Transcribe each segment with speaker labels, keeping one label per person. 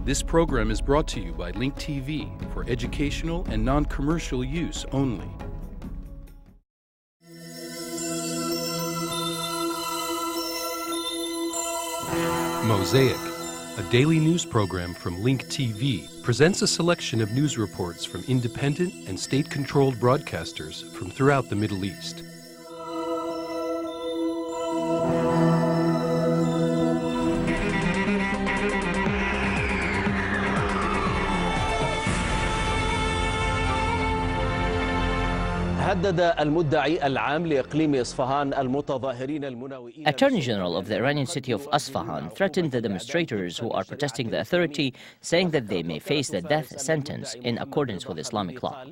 Speaker 1: This program is brought to you by Link TV for educational and non-commercial use only. Mosaic, a daily news program from Link TV, presents a selection of news reports from independent and state-controlled broadcasters from throughout the Middle East.
Speaker 2: Attorney General of the Iranian city of Isfahan threatened the demonstrators who are protesting the authority, saying that they may face the death sentence in accordance with Islamic law.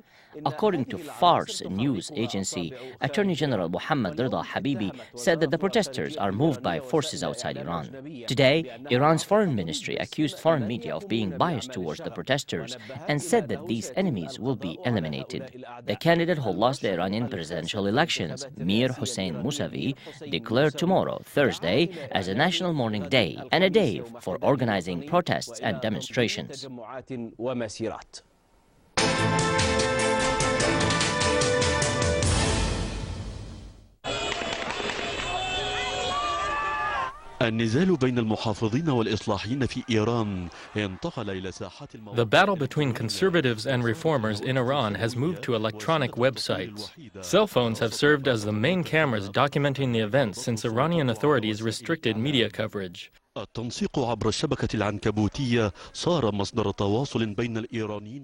Speaker 2: According to Fars news agency, Attorney General Muhammad Rida Habibi said that the protesters are moved by forces outside Iran. Today, Iran's foreign ministry accused foreign media of being biased towards the protesters and said that these enemies will be eliminated. The candidate who lost the Iranian presidential elections, Mir Hossein Mousavi, declared tomorrow, Thursday, as a national mourning day and a day for organizing protests and demonstrations.
Speaker 3: The battle between conservatives and reformers in Iran has moved to electronic websites. Cell phones have served as the main cameras documenting the events since Iranian authorities restricted media coverage.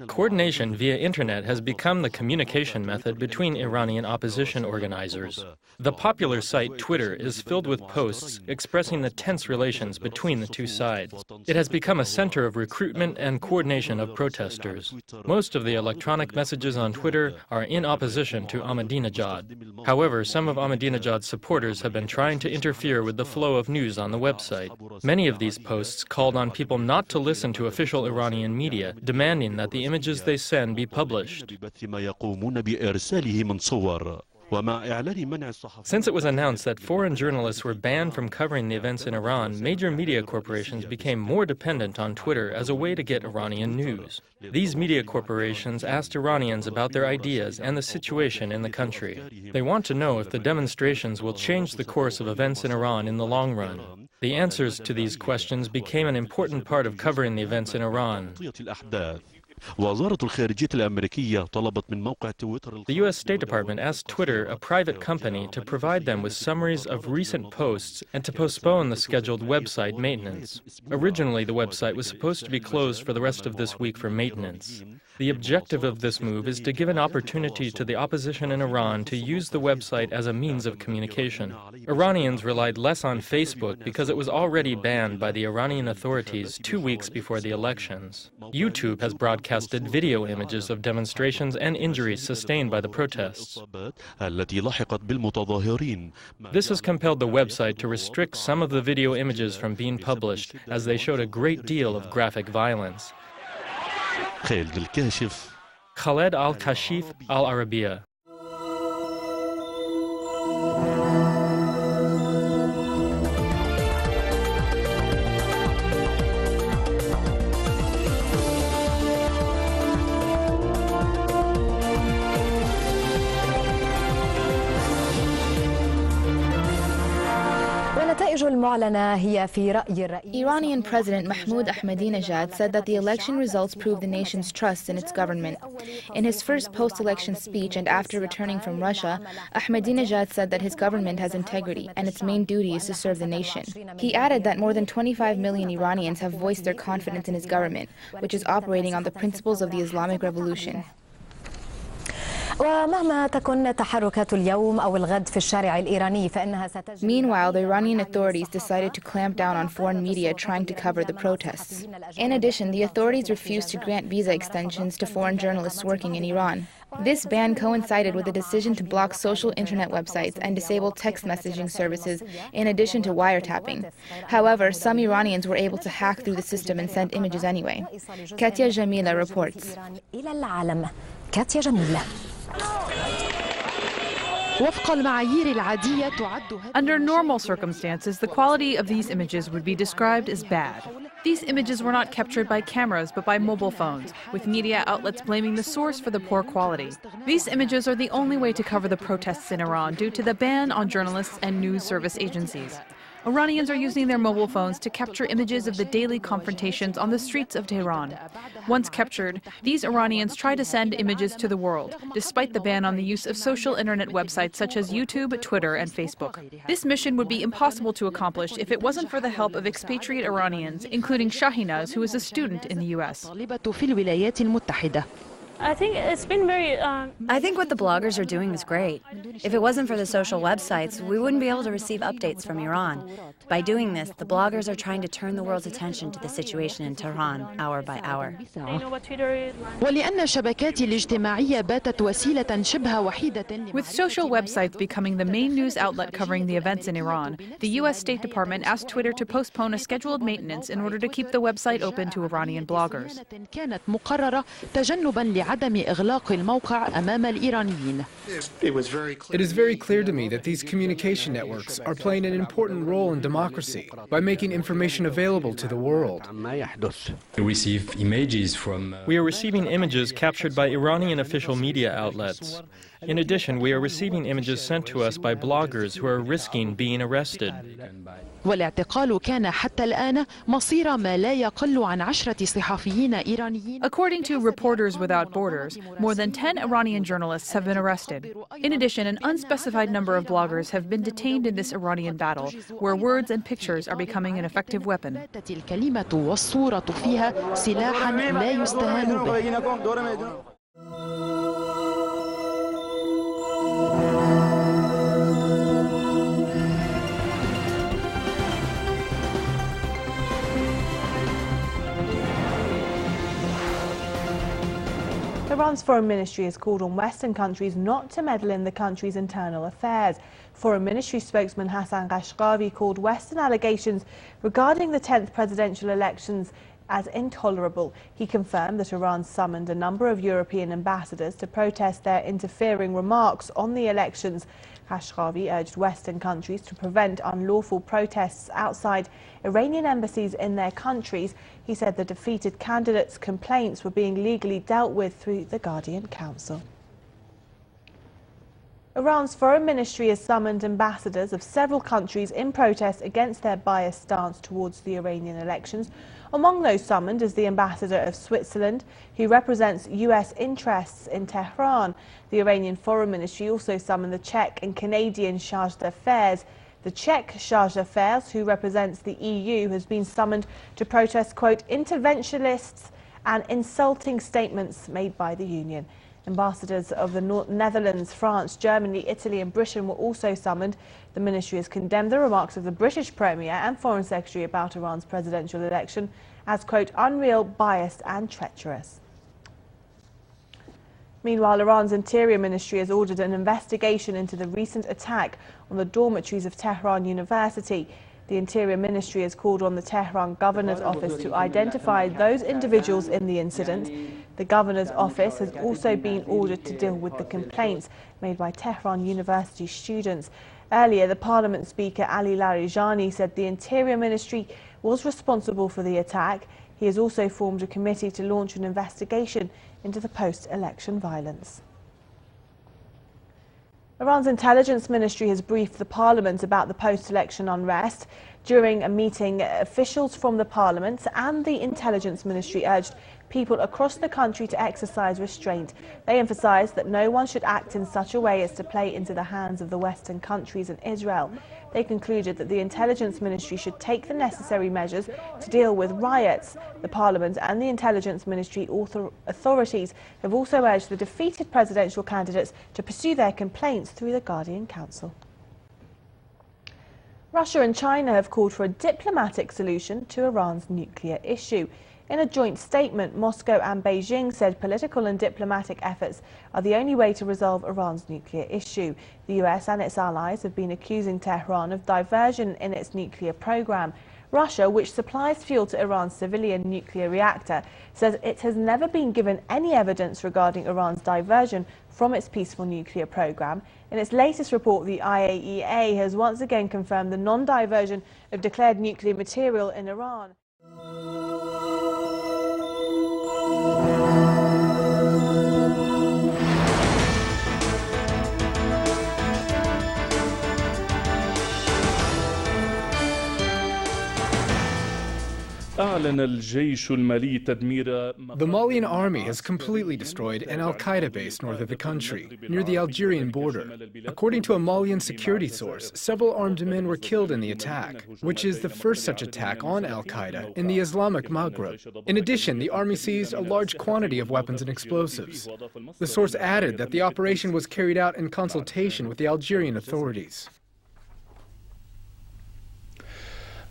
Speaker 3: Coordination via internet has become the communication method between Iranian opposition organizers. The popular site Twitter is filled with posts expressing the tense relations between the two sides. It has become a center of recruitment and coordination of protesters. Most of the electronic messages on Twitter are in opposition to Ahmadinejad. However, some of Ahmadinejad's supporters have been trying to interfere with the flow of news on the website. Many of these posts called on people not to listen to official Iranian media, demanding that the images they send be published. Since it was announced that foreign journalists were banned from covering the events in Iran, major media corporations became more dependent on Twitter as a way to get Iranian news. These media corporations asked Iranians about their ideas and the situation in the country. They want to know if the demonstrations will change the course of events in Iran in the long run. The answers to these questions became an important part of covering the events in Iran. The U.S. State Department asked Twitter, a private company, to provide them with summaries of recent posts and to postpone the scheduled website maintenance. Originally, the website was supposed to be closed for the rest of this week for maintenance. The objective of this move is to give an opportunity to the opposition in Iran to use the website as a means of communication. Iranians relied less on Facebook because it was already banned by the Iranian authorities 2 weeks before the elections. YouTube has broadcasted video images of demonstrations and injuries sustained by the protests. This has compelled the website to restrict some of the video images from being published, as they showed a great deal of graphic violence. Khaled Al-Kashif, Al-Arabiya.
Speaker 4: Iranian President Mahmoud Ahmadinejad said that the election results prove the nation's trust in its government. In his first post-election speech and after returning from Russia, Ahmadinejad said that his government has integrity and its main duty is to serve the nation. He added that more than 25 million Iranians have voiced their confidence in his government, which is operating on the principles of the Islamic Revolution.
Speaker 5: Meanwhile,
Speaker 4: the Iranian authorities decided to clamp down on foreign media trying to cover the protests. In addition, the authorities refused to grant visa extensions to foreign journalists working in Iran. This ban coincided with the decision to block social internet websites and disable text messaging services in addition to wiretapping. However, some Iranians were able to hack through the system and send images anyway. Katia Jamila reports.
Speaker 6: Under normal circumstances, the quality of these images would be described as bad.
Speaker 5: These images were not captured by cameras but by mobile phones, with media outlets blaming the source for the poor quality. These images are the only way to cover the protests in Iran due to the ban on journalists and news service agencies. Iranians are using their mobile phones to capture images of the daily confrontations on the streets of Tehran. Once captured, these Iranians try to send images to the world, despite the ban on the use of social internet websites such as YouTube, Twitter, and Facebook. This mission would be impossible to accomplish if it wasn't for the help of expatriate Iranians, including Shahinaz, who is a student in the U.S.
Speaker 6: I think it's been very...
Speaker 7: I think what the bloggers are doing is great. If it wasn't for the social websites, we wouldn't be able to receive updates from Iran. By doing this, the bloggers are trying to turn the world's attention to the situation in Tehran, hour by hour.
Speaker 6: You know what Twitter is?
Speaker 5: With social websites becoming the main news outlet covering the events in Iran, the U.S. State Department asked Twitter to postpone a scheduled maintenance in order to keep the website open to Iranian bloggers.
Speaker 8: It is very clear to me that these communication networks are playing an important role in democracy by making information available to the world.
Speaker 3: We are receiving images captured by Iranian official media outlets. In addition, we are receiving images sent to us by bloggers who are risking being arrested.
Speaker 9: والاعتقال كان حتى الآن مصير ما لا يقل عن 10 صحفيين إيرانيين.
Speaker 5: According to Reporters Without Borders, more than 10 Iranian journalists have been arrested. In addition, an unspecified number of bloggers have been detained in this Iranian battle, where words and pictures are becoming an effective weapon.
Speaker 9: الكلمة والصورة فيها سلاحا لا يستهان به.
Speaker 10: Iran's foreign ministry has called on Western countries not to meddle in the country's internal affairs. Foreign ministry spokesman Hassan Ghashqavi called Western allegations regarding the 10th presidential elections as intolerable. He confirmed that Iran summoned a number of European ambassadors to protest their interfering remarks on the elections. Ghashqavi urged Western countries to prevent unlawful protests outside Iranian embassies in their countries. He said the defeated candidates' complaints were being legally dealt with through the Guardian Council. Iran's foreign ministry has summoned ambassadors of several countries in protest against their biased stance towards the Iranian elections. Among those summoned is the ambassador of Switzerland, who represents US interests in Tehran. The Iranian foreign ministry also summoned the Czech and Canadian chargé d'affaires. The Czech chargé d'affaires, who represents the EU, has been summoned to protest, quote, interventionists and insulting statements made by the union. Ambassadors of the Netherlands, France, Germany, Italy and Britain were also summoned. The ministry has condemned the remarks of the British Premier and Foreign Secretary about Iran's presidential election as, quote, unreal, biased and treacherous. Meanwhile, Iran's Interior Ministry has ordered an investigation into the recent attack on the dormitories of Tehran University. The Interior Ministry has called on the Tehran Governor's Office to identify those individuals in the incident. The Governor's Office has also been ordered to deal with the complaints made by Tehran University students. Earlier, the Parliament Speaker Ali Larijani said the Interior Ministry was responsible for the attack. He has also formed a committee to launch an investigation into the post-election violence. Iran's intelligence ministry has briefed the parliament about the post-election unrest. During a meeting, officials from the parliament and the intelligence ministry urged people across the country to exercise restraint. They emphasized that no one should act in such a way as to play into the hands of the Western countries and Israel. They concluded that the intelligence ministry should take the necessary measures to deal with riots. The parliament and the intelligence ministry authorities have also urged the defeated presidential candidates to pursue their complaints through the Guardian Council. Russia and China have called for a diplomatic solution to Iran's nuclear issue. In a joint statement, Moscow and Beijing said political and diplomatic efforts are the only way to resolve Iran's nuclear issue. The US and its allies have been accusing Tehran of diversion in its nuclear program. Russia, which supplies fuel to Iran's civilian nuclear reactor, says it has never been given any evidence regarding Iran's diversion from its peaceful nuclear program. In its latest report, the IAEA has once again confirmed the non-diversion of declared nuclear material in Iran.
Speaker 8: The Malian army has completely destroyed an al-Qaeda base north of the country, near the Algerian border. According to a Malian security source, several armed men were killed in the attack, which is the first such attack on al-Qaeda in the Islamic Maghreb. In addition, the army seized a large quantity of weapons and explosives. The source added that the operation was carried out in consultation with the Algerian authorities.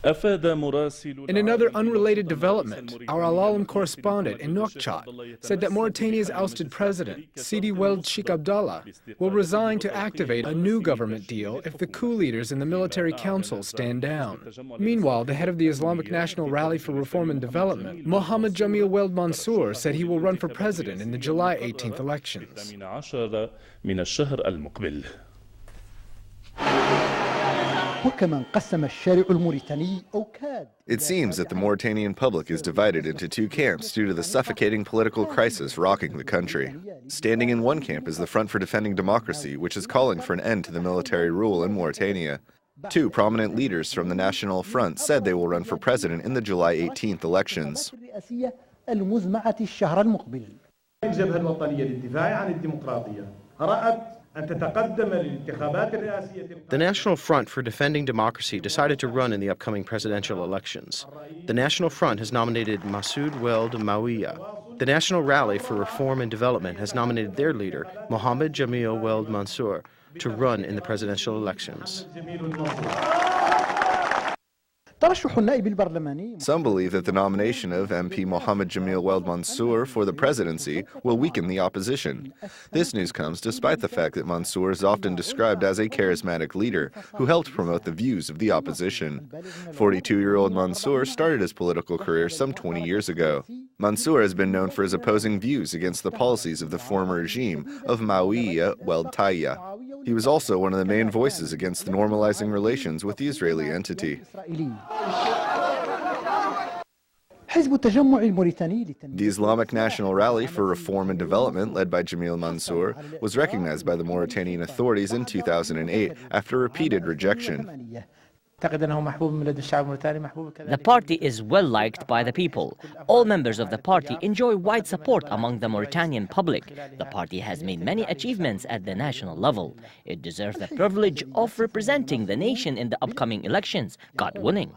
Speaker 8: In another unrelated development, our Al-Alam correspondent in Nouakchott said that Mauritania's ousted president, Sidi Weld Sheikh Abdallah, will resign to activate a new government deal if the coup leaders in the military council stand down. Meanwhile, the head of the Islamic National Rally for Reform and Development, Mohammed Jamil Weld Mansour, said he will run for president in the July 18th elections.
Speaker 11: It seems that the Mauritanian public is divided into two camps due to the suffocating political crisis rocking the country. Standing in one camp is the Front for Defending Democracy, which is calling for an end to the military rule in Mauritania. Two prominent leaders from the National Front said they will run for president in the July 18th elections.
Speaker 12: The National Front for Defending Democracy decided to run in the upcoming presidential elections. The National Front has nominated Massoud Weld Mawiya. The National Rally for Reform and Development has nominated their leader, Mohammed Jamil Weld Mansour, to run in the presidential elections.
Speaker 11: Some believe that the nomination of MP Mohammed Jamil Weld Mansour for the presidency will weaken the opposition. This news comes despite the fact that Mansour is often described as a charismatic leader who helped promote the views of the opposition. 42-year-old Mansour started his political career some 20 years ago. Mansour has been known for his opposing views against the policies of the former regime of Mawiya Weld Taya. He was also one of the main voices against the normalizing relations with the Israeli entity. The Islamic National Rally for Reform and Development, led by Jamil Mansour, was recognized by the Mauritanian authorities in 2008 after repeated rejection.
Speaker 2: The party is well liked by the people. All members of the party enjoy wide support among the Mauritanian public. The party has made many achievements at the national level. It deserves the privilege of representing the nation in the upcoming elections, God willing.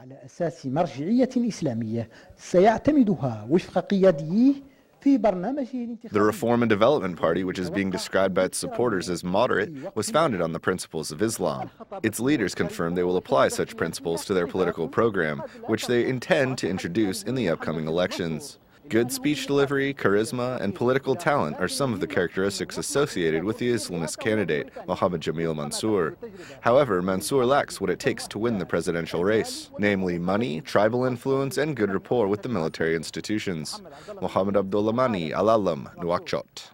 Speaker 11: The Reform and Development Party, which is being described by its supporters as moderate, was founded on the principles of Islam. Its leaders confirmed they will apply such principles to their political program, which they intend to introduce in the upcoming elections. Good speech delivery, charisma, and political talent are some of the characteristics associated with the Islamist candidate, Mohammed Jamil Mansour. However, Mansour lacks what it takes to win the presidential race, namely money, tribal influence, and good rapport with the military institutions. Mohammed Abdullamani, Al-Alam, Nouakchott.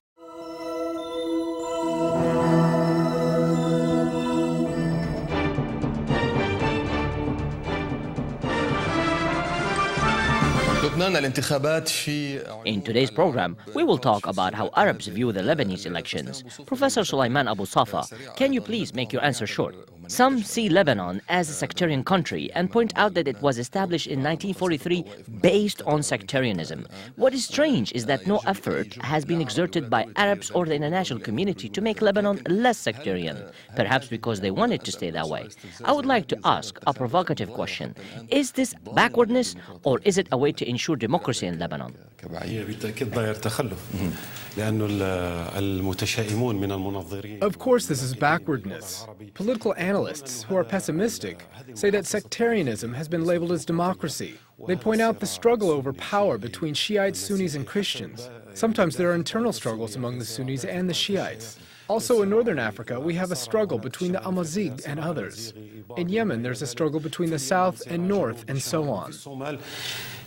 Speaker 2: In today's program, we will talk about how Arabs view the Lebanese elections. Professor Sulaiman Abu Safa, can you please make your answer short? Some see Lebanon as a sectarian country and point out that it was established in 1943 based on sectarianism. What is strange is that no effort has been exerted by Arabs or the international community to make Lebanon less sectarian, perhaps because they wanted to stay that way. I would like to ask a provocative question. Is this backwardness or is it a way to ensure democracy in Lebanon?
Speaker 8: Of course this is backwardness. Political analysts who are pessimistic say that sectarianism has been labeled as democracy. They point out the struggle over power between Shiites, Sunnis, and Christians. Sometimes there are internal struggles among the Sunnis and the Shiites. Also in northern Africa, we have a struggle between the Amazigh and others. In Yemen, there's a struggle between the south and north, and so on.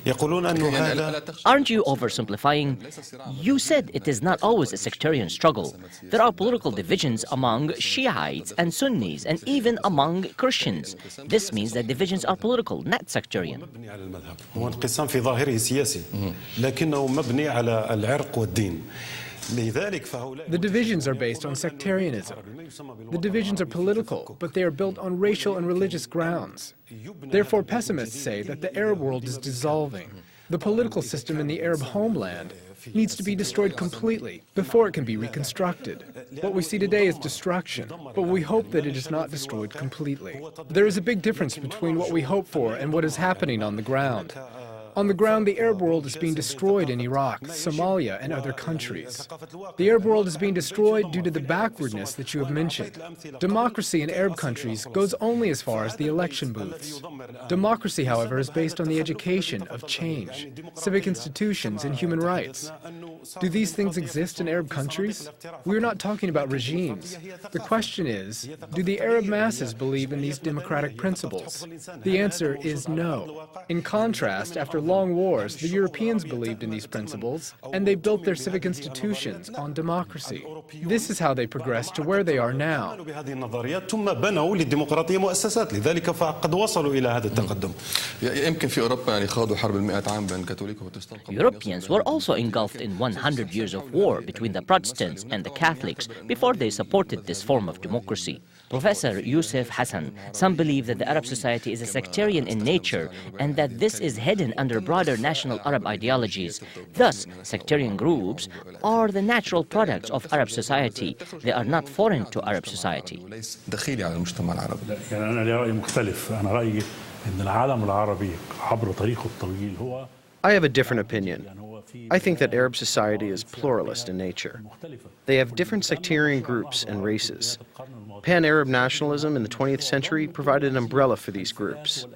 Speaker 2: Aren't you oversimplifying? You said it is not always a sectarian struggle. There are political divisions among Shiites and Sunnis and even among Christians. This means that divisions are political, not sectarian.
Speaker 8: The divisions are based on sectarianism. The divisions are political, but they are built on racial and religious grounds. Therefore, pessimists say that the Arab world is dissolving. The political system in the Arab homeland needs to be destroyed completely before it can be reconstructed. What we see today is destruction, but we hope that it is not destroyed completely. There is a big difference between what we hope for and what is happening on the ground. On the ground, the Arab world is being destroyed in Iraq, Somalia, and other countries. The Arab world is being destroyed due to the backwardness that you have mentioned. Democracy in Arab countries goes only as far as the election booths. Democracy, however, is based on the education of change, civic institutions, and human rights. Do these things exist in Arab countries? We are not talking about regimes. The question is, do the Arab masses believe in these democratic principles? The answer is no. In contrast, after long wars, the Europeans believed in these principles, and they built their civic institutions on democracy. This is how they progressed to where they are now.
Speaker 2: Europeans were also engulfed in 100 years of war between the Protestants and the Catholics before they supported this form of democracy. Professor Youssef Hassan, some believe that the Arab society is a sectarian in nature and that this is hidden under broader national Arab ideologies. Thus, sectarian groups are the natural products of Arab society. They are not foreign to Arab society.
Speaker 12: I have a different opinion. I think that Arab society is pluralist in nature. They have different sectarian groups and races. Pan-Arab nationalism in the 20th century provided an umbrella for these groups.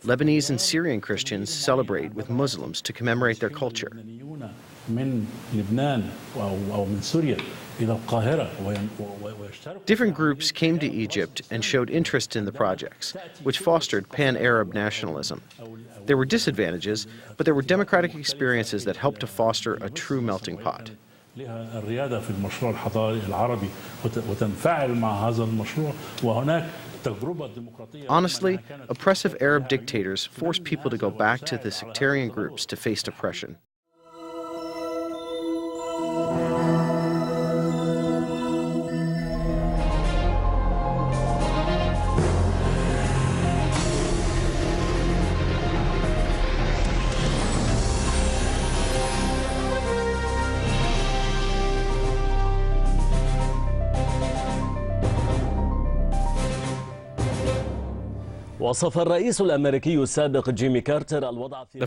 Speaker 12: Lebanese and Syrian Christians celebrate with Muslims to commemorate their culture. Different groups came to Egypt and showed interest in the projects, which fostered pan-Arab nationalism. There were disadvantages, but there were democratic experiences that helped to foster a true melting pot. Honestly, oppressive Arab dictators force people to go back to the sectarian groups to face oppression.
Speaker 3: The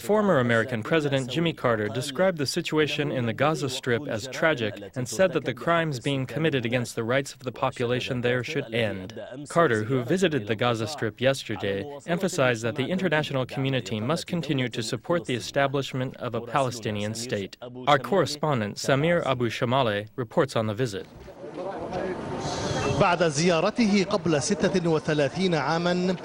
Speaker 3: former American President Jimmy Carter described the situation in the Gaza Strip as tragic and said that the crimes being committed against the rights of the population there should end. Carter, who visited the Gaza Strip yesterday, emphasized that the international community must continue to support the establishment of a Palestinian state. Our correspondent, Samir Abu Shamale, reports on the visit.
Speaker 13: بعد زيارته قبل 36 عاماً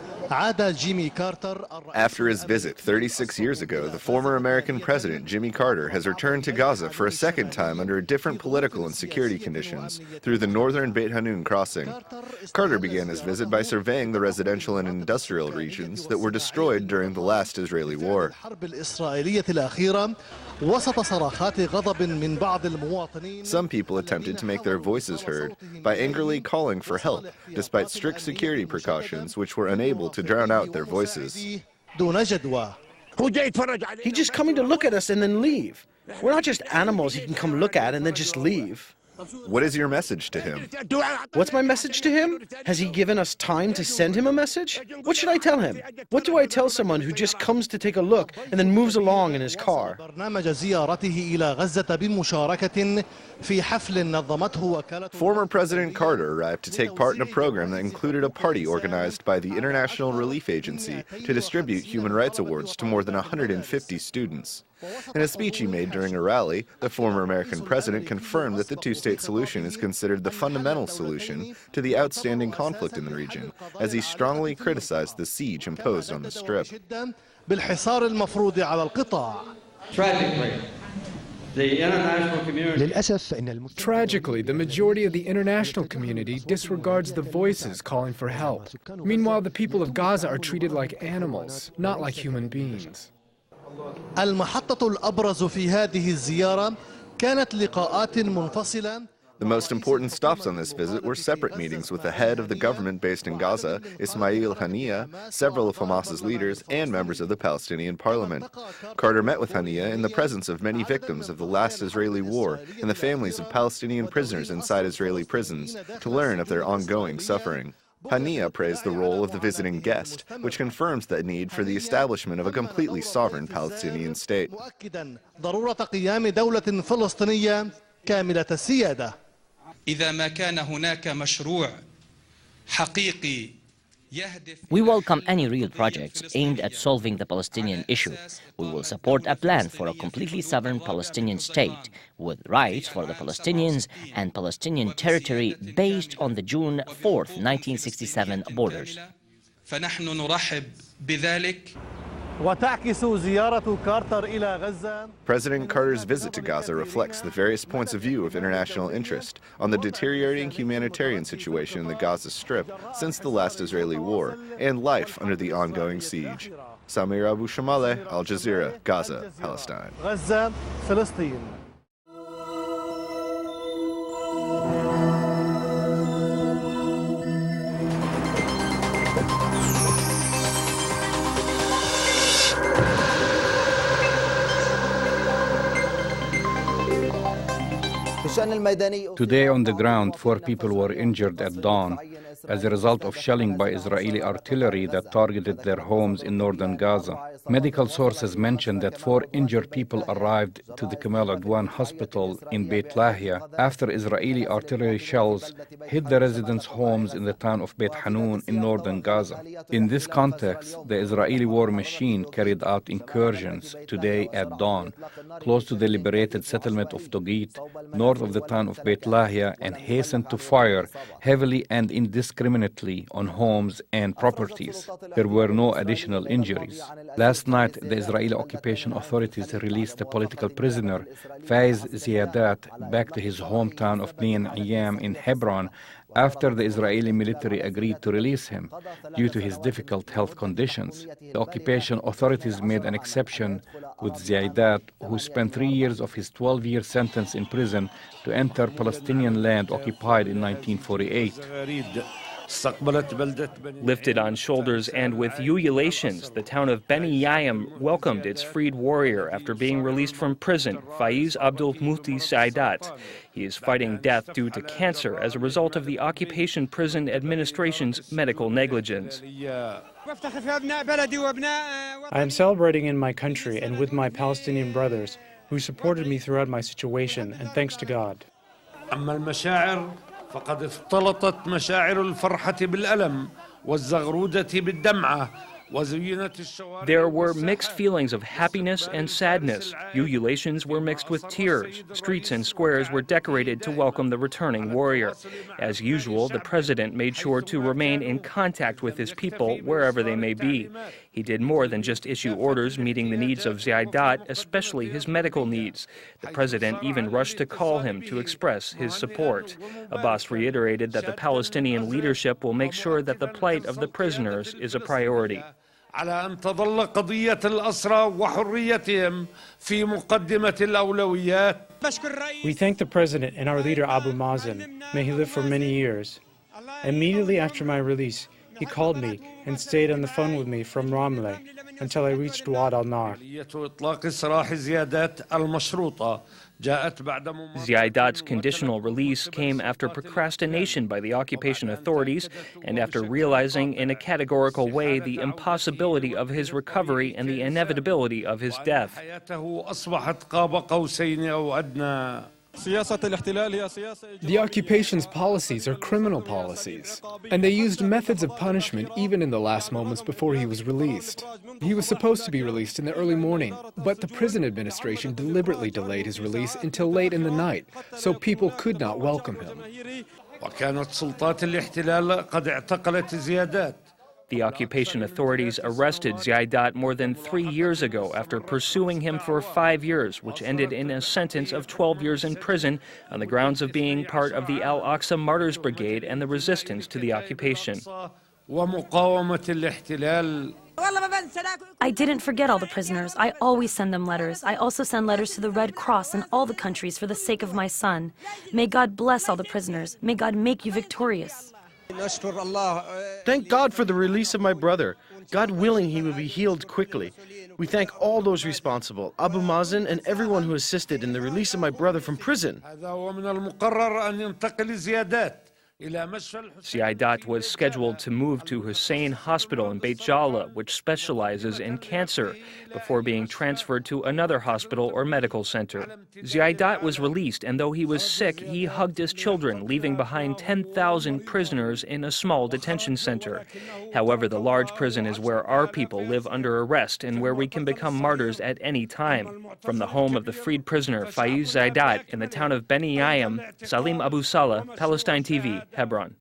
Speaker 11: After his visit 36 years ago, the former American president, Jimmy Carter, has returned to Gaza for a second time under different political and security conditions through the northern Beit Hanun crossing. Carter began his visit by surveying the residential and industrial regions that were destroyed during the last Israeli war. Some people attempted to make their voices heard by angrily calling for help, despite strict security precautions which were unable to drown out their voices.
Speaker 12: He's just coming to look at us and then leave. We're not just animals he can come look at and then just leave.
Speaker 11: What is your message to him?
Speaker 12: What's my message to him? Has he given us time to send him a message? What should I tell him? What do I tell someone who just comes to take a look and then moves along in his car?
Speaker 11: Former President Carter arrived to take part in a program that included a party organized by the International Relief Agency to distribute human rights awards to more than 150 students. In a speech he made during a rally, the former American president confirmed that the two-state solution is considered the fundamental solution to the outstanding conflict in the region, as he strongly criticized the siege imposed on the Strip.
Speaker 13: بالحصار المفروض على القطاع.
Speaker 8: Tragically, the majority of the international community disregards the voices calling for help. Meanwhile, the people of Gaza are treated like animals, not like human beings.
Speaker 13: المحطة الأبرز في هذه الزيارة كانت لقاءات منفصلة.
Speaker 11: The most important stops on this visit were separate meetings with the head of the government based in Gaza, Ismail Haniyeh, several of Hamas's leaders, and members of the Palestinian parliament. Carter met with Haniyeh in the presence of many victims of the last Israeli war and the families of Palestinian prisoners inside Israeli prisons to learn of their ongoing suffering. Haniyeh praised the role of the visiting guest, which confirms the need for the establishment of a completely sovereign Palestinian state.
Speaker 13: ضرورة قيام دولة فلسطينية كاملة السيادة.
Speaker 14: إذا ما كان هناك مشروع حقيقي
Speaker 2: We welcome any real projects aimed at solving the Palestinian issue. We will support a plan for a completely sovereign Palestinian state with rights for the Palestinians and Palestinian territory based on the June 4th, 1967 borders.
Speaker 14: فنحن نرحب بذلك.
Speaker 13: وتعكس زيارة كارتر إلى غزة.
Speaker 11: President Carter's visit to Gaza reflects the various points of view of international interest on the deteriorating humanitarian situation in the Gaza Strip since the last Israeli war and life under the ongoing siege. Samir Abu Shamale, Al Jazeera, Gaza, Palestine.
Speaker 13: غزة، فلسطين.
Speaker 15: Today on the ground, 4 people were injured at dawn as a result of shelling by Israeli artillery that targeted their homes in northern Gaza. Medical sources mentioned that 4 injured people arrived to the Kamal Adwan hospital in Beit Lahia after Israeli artillery shells hit the residents' homes in the town of Beit Hanun in northern Gaza. In this context, the Israeli war machine carried out incursions today at dawn, close to the liberated settlement of Togit, north of the town of Beit Lahia, and hastened to fire heavily and indiscriminately on homes and properties. There were no additional injuries. Last night, the Israeli occupation authorities released a political prisoner, Faiz Ziyadat, back to his hometown of Bnei Ayyam in Hebron after the Israeli military agreed to release him due to his difficult health conditions. The occupation authorities made an exception with Ziyadat, who spent 3 years of his 12-year sentence in prison to enter Palestinian land occupied in 1948.
Speaker 3: Lifted on shoulders and with ululations, the town of Beni Yayim welcomed its freed warrior after being released from prison, Faiz Abdul Muhti Saidat. He is fighting death due to cancer as a result of the occupation prison administration's medical negligence.
Speaker 16: I am celebrating in my country and with my Palestinian brothers who supported me throughout my situation, and thanks to God.
Speaker 17: فقد اختلطت مشاعر الفرحة بالألم والزغرودة بالدمعة.
Speaker 3: There were mixed feelings of happiness and sadness. Ululations were mixed with tears. Streets and squares were decorated to welcome the returning warrior. As usual, the president made sure to remain in contact with his people wherever they may be. He did more than just issue orders meeting the needs of Ziyadat, especially his medical needs. The president even rushed to call him to express his support. Abbas reiterated that the Palestinian leadership will make sure that the plight of the prisoners is a priority.
Speaker 17: على أن تظل قضية الأسرى وحريتهم في مقدمة الأولويات.
Speaker 16: We thank the President and our leader Abu Mazen. May he live for many years. Immediately after my release, he called me and stayed on the phone with me from Ramallah until I reached Wad al-Nar.
Speaker 3: Ziyadat's conditional release came after procrastination by the occupation authorities and after realizing in a categorical way the impossibility of his recovery and the inevitability of his death.
Speaker 8: The occupation's policies are criminal policies, and they used methods of punishment even in the last moments before he was released. He was supposed to be released in the early morning, but the prison administration deliberately delayed his release until late in the night, so people could not welcome him.
Speaker 18: The occupation authorities arrested Ziadat more than 3 years ago after pursuing him for 5 years, which ended in a sentence of 12 years in prison on the grounds of being part of the Al-Aqsa Martyrs Brigade and the resistance to the occupation.
Speaker 19: I didn't forget all the prisoners. I always send them letters. I also send letters to the Red Cross in all the countries for the sake of my son. May God bless all the prisoners. May God make you victorious.
Speaker 12: Thank God for the release of my brother. God willing, he will be healed quickly. We thank all those responsible, Abu Mazen and everyone who assisted in the release of my brother from prison.
Speaker 18: Ziadat was scheduled to move to Hussein Hospital in Beit Jala, which specializes in cancer, before being transferred to another hospital or medical center. Ziadat was released, and though he was sick, he hugged his children, leaving behind 10,000 prisoners in a small detention center. However, the large prison is where our people live under arrest and where we can become martyrs at any time. From the home of the freed prisoner Faiz Ziadat in the town of Beni Yayam, Salim Abu Salah, Palestine TV, Hebron.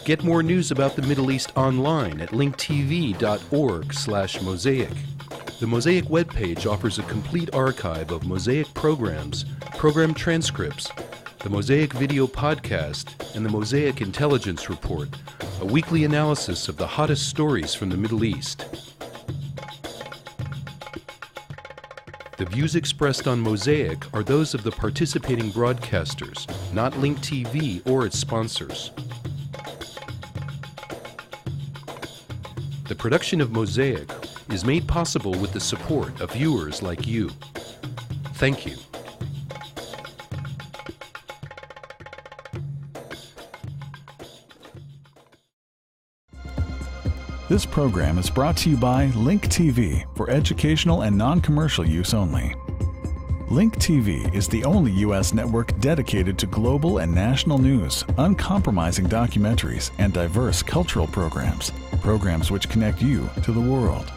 Speaker 1: Get more news about the Middle East online at linktv.org/Mosaic. The Mosaic webpage offers a complete archive of Mosaic programs, program transcripts, the Mosaic video podcast, and the Mosaic Intelligence Report, a weekly analysis of the hottest stories from the Middle East. The views expressed on Mosaic are those of the participating broadcasters, not Link TV or its sponsors. The production of Mosaic is made possible with the support of viewers like you. Thank you.
Speaker 20: This program is brought to you by Link TV for educational and non-commercial use only. Link TV is the only U.S. network dedicated to global and national news, uncompromising documentaries, and diverse cultural programs. Programs which connect you to the world.